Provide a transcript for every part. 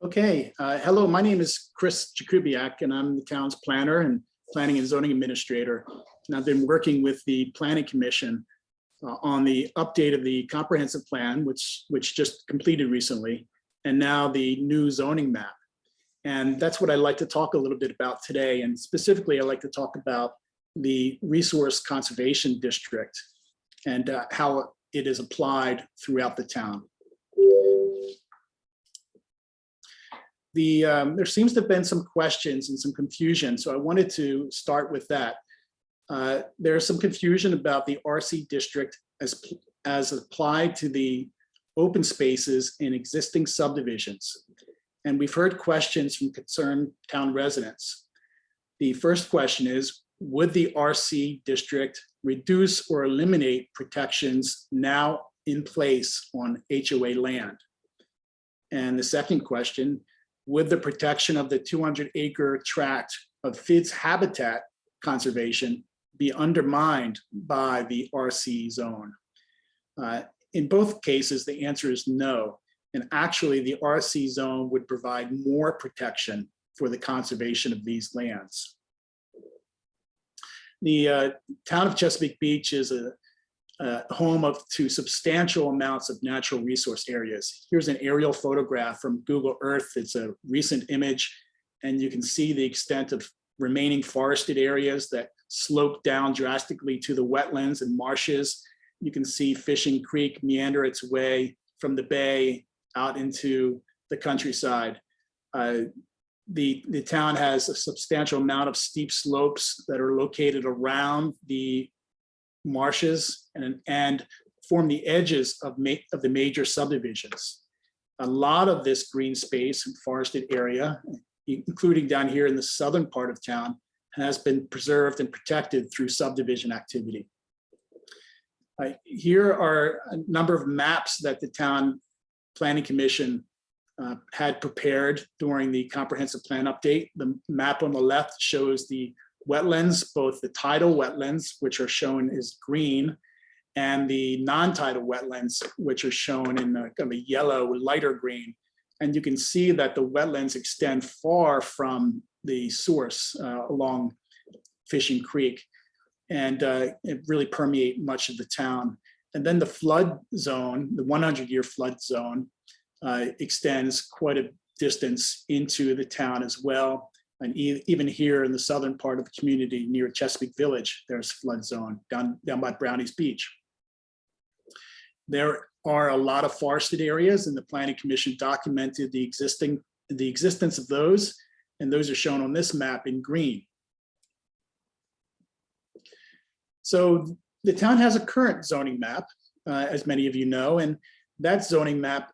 Okay, hello, my name is Chris Jakubiak, and I'm the town's planner and planning and zoning administrator. And I've been working with the Planning Commission on the update of the comprehensive plan, which just completed recently, and now the new zoning map. And that's what I'd like to talk a little bit about today. And specifically, I'd like to talk about the Resource Conservation District and how it is applied throughout the town. There seems to have been some questions and some confusion, so I wanted to start with that. There's some confusion about the RC district as applied to the open spaces in existing subdivisions. And we've heard questions from concerned town residents. The first question is, would the RC district reduce or eliminate protections now in place on HOA land? And the second question, would the protection of the 200-acre tract of FID's habitat conservation be undermined by the RC zone? In both cases, the answer is no. And actually, the RC zone would provide more protection for the conservation of these lands. The town of Chesapeake Beach is a home to substantial amounts of natural resource areas. Here's an aerial photograph from Google Earth. It's a recent image, and you can see the extent of remaining forested areas that slope down drastically to the wetlands and marshes. You can see Fishing Creek meander its way from the bay out into the countryside. The town has a substantial amount of steep slopes that are located around the marshes and form the edges of the major subdivisions. A lot of this green space and forested area, including down here in the southern part of town, has been preserved and protected through subdivision activity. Here are a number of maps that the town Planning Commission had prepared during the comprehensive plan update. The map on the left shows the wetlands, both the tidal wetlands, which are shown as green, and the non-tidal wetlands, which are shown in kind of a yellow, lighter green. And you can see that the wetlands extend far from the source along Fishing Creek, and it really permeate much of the town. And then the flood zone, the 100-year flood zone, extends quite a distance into the town as well. And even here in the southern part of the community near Chesapeake Village, there's flood zone down by Brownies Beach. There are a lot of forested areas, and the Planning Commission documented the existence of those, and those are shown on this map in green. So the town has a current zoning map, as many of you know, and that zoning map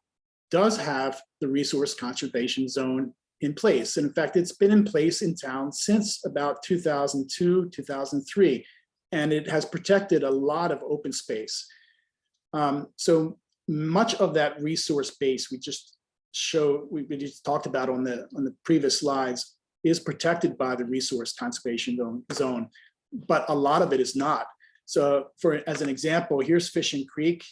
does have the resource conservation zone in place. And in fact, it's been in place in town since about 2002, 2003, and it has protected a lot of open space. So much of that resource base we just talked about on the previous slides is protected by the resource conservation zone, but a lot of it is not. So as an example, here's Fishing Creek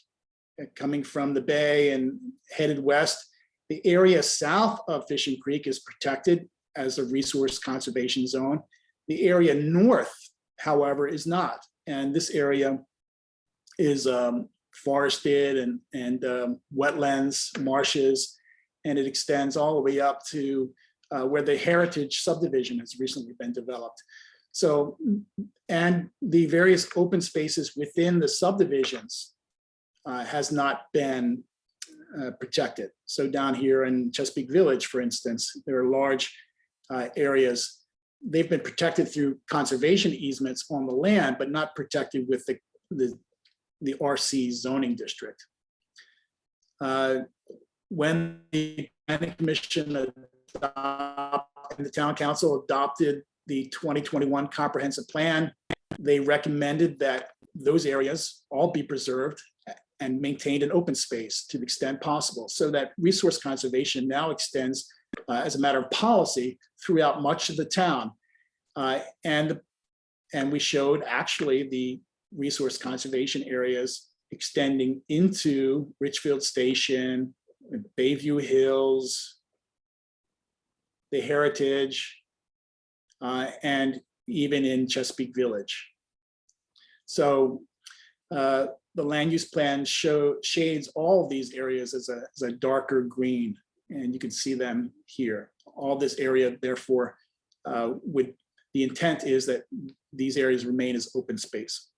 coming from the bay and headed west. The area south of Fishing Creek is protected as a resource conservation zone. The area north, however, is not. And this area is forested and wetlands, marshes, and it extends all the way up to where the Heritage subdivision has recently been developed. So, and the various open spaces within the subdivisions has not been protected. So down here in Chesapeake Village, for instance, there are large areas. They've been protected through conservation easements on the land, but not protected with the RC zoning district. When the Planning Commission and the Town Council adopted the 2021 comprehensive plan, they recommended that those areas all be preserved and maintained in open space to the extent possible, so that resource conservation now extends as a matter of policy throughout much of the town. And we showed actually the resource conservation areas extending into Richfield Station, Bayview Hills, the Heritage, and even in Chesapeake Village. So the land use plan shades all of these areas as a darker green, and you can see them here. All this area, therefore, the intent is that these areas remain as open space.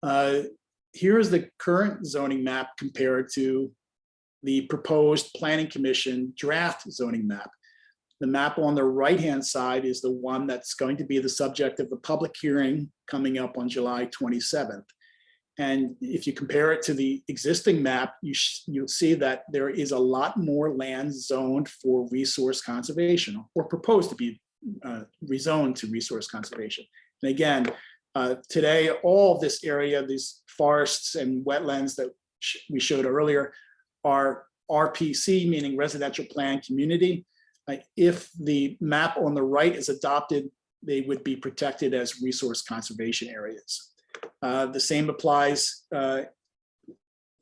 Here is the current zoning map compared to the proposed Planning Commission draft zoning map. The map on the right-hand side is the one that's going to be the subject of the public hearing coming up on July 27th. And if you compare it to the existing map, you'll see that there is a lot more land zoned for resource conservation, or proposed to be rezoned to resource conservation. And again, today, all of this area, these forests and wetlands that we showed earlier, are RPC, meaning residential planned community. If the map on the right is adopted, they would be protected as resource conservation areas. The same applies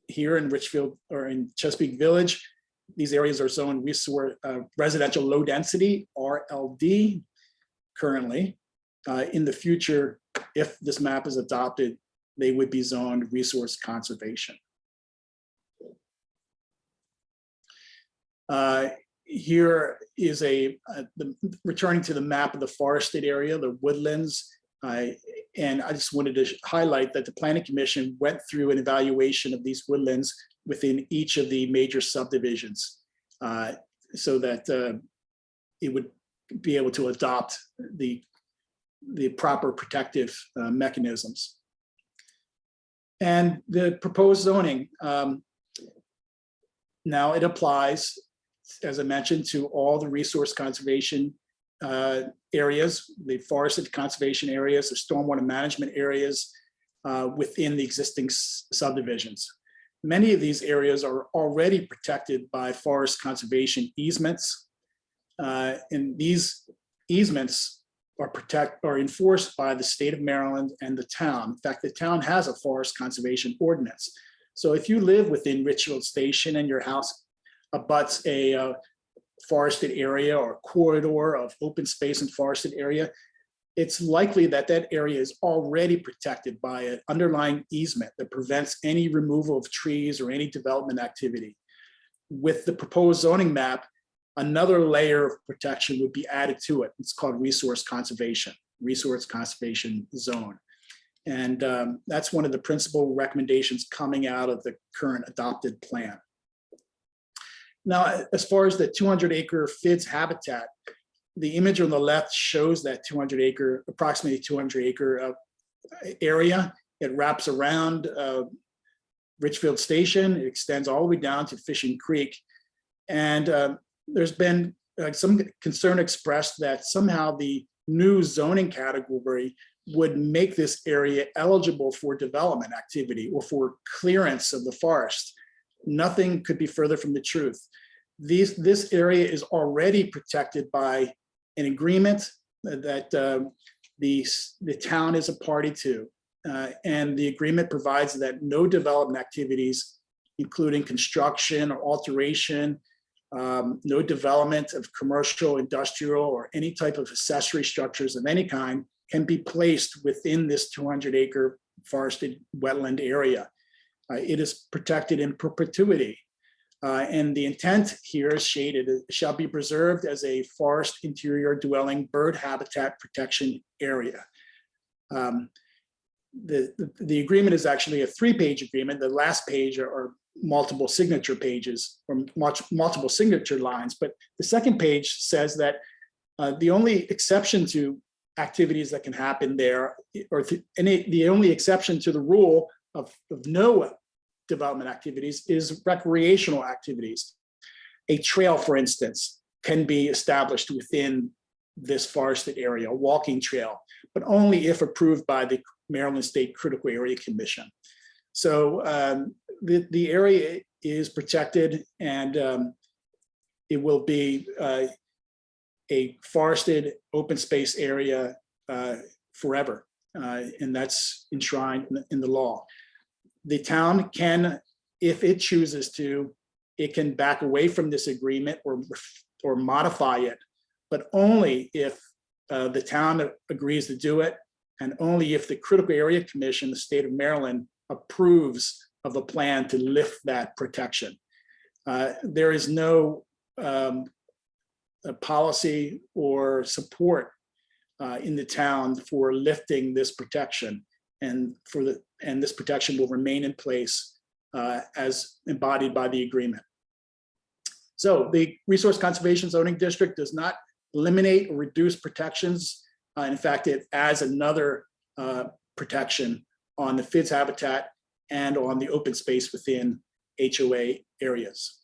here in Richfield or in Chesapeake Village. These areas are zoned residential low density, RLD, currently. In the future, if this map is adopted, they would be zoned resource conservation. Here is returning to the map of the forested area, the woodlands. And I just wanted to highlight that the Planning Commission went through an evaluation of these woodlands within each of the major subdivisions, so that it would be able to adopt the proper protective mechanisms. And the proposed zoning, now it applies, as I mentioned, to all the resource conservation areas, the forested conservation areas, the stormwater management areas within the existing subdivisions. Many of these areas are already protected by forest conservation easements, and these easements are enforced by the state of Maryland and the town. In fact, the town has a forest conservation ordinance. So if you live within Richfield Station and your house abuts a forested area or corridor of open space and forested area, it's likely that that area is already protected by an underlying easement that prevents any removal of trees or any development activity. With the proposed zoning map, another layer of protection would be added to it. It's called resource conservation zone. And that's one of the principal recommendations coming out of the current adopted plan. Now, as far as the 200-acre FIDS habitat, the image on the left shows that approximately 200-acre area. It wraps around Richfield Station. It extends all the way down to Fishing Creek. And there's been some concern expressed that somehow the new zoning category would make this area eligible for development activity or for clearance of the forest. Nothing could be further from the truth. This area is already protected by an agreement that the town is a party to. And the agreement provides that no development activities, including construction or alteration, no development of commercial, industrial, or any type of accessory structures of any kind can be placed within this 200-acre forested wetland area. It is protected in perpetuity. And the intent here is shaded. It shall be preserved as a forest interior dwelling bird habitat protection area. The agreement is actually a 3-page agreement. The last page are multiple signature pages or multiple signature lines. But the second page says that the only exception to activities that can happen there, or the only exception to the rule of no development activities is recreational activities. A trail, for instance, can be established within this forested area, a walking trail, but only if approved by the Maryland State Critical Area Commission. So the area is protected, and it will be a forested open space area forever, and that's enshrined in the law. The town can, if it chooses to, it can back away from this agreement or or modify it, but only if the town agrees to do it, and only if the Critical Area Commission, the state of Maryland, approves of a plan to lift that protection. There is no policy or support in the town for lifting this protection, and this protection will remain in place as embodied by the agreement. So the Resource Conservation Zoning District does not eliminate or reduce protections. In fact, it adds another protection on the FIDS habitat and on the open space within HOA areas.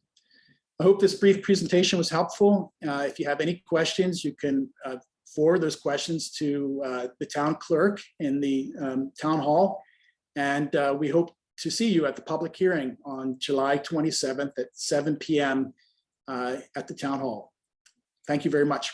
I hope this brief presentation was helpful. If you have any questions, you can forward those questions to the town clerk in the town hall. And we hope to see you at the public hearing on July 27th at 7 p.m. At the town hall. Thank you very much.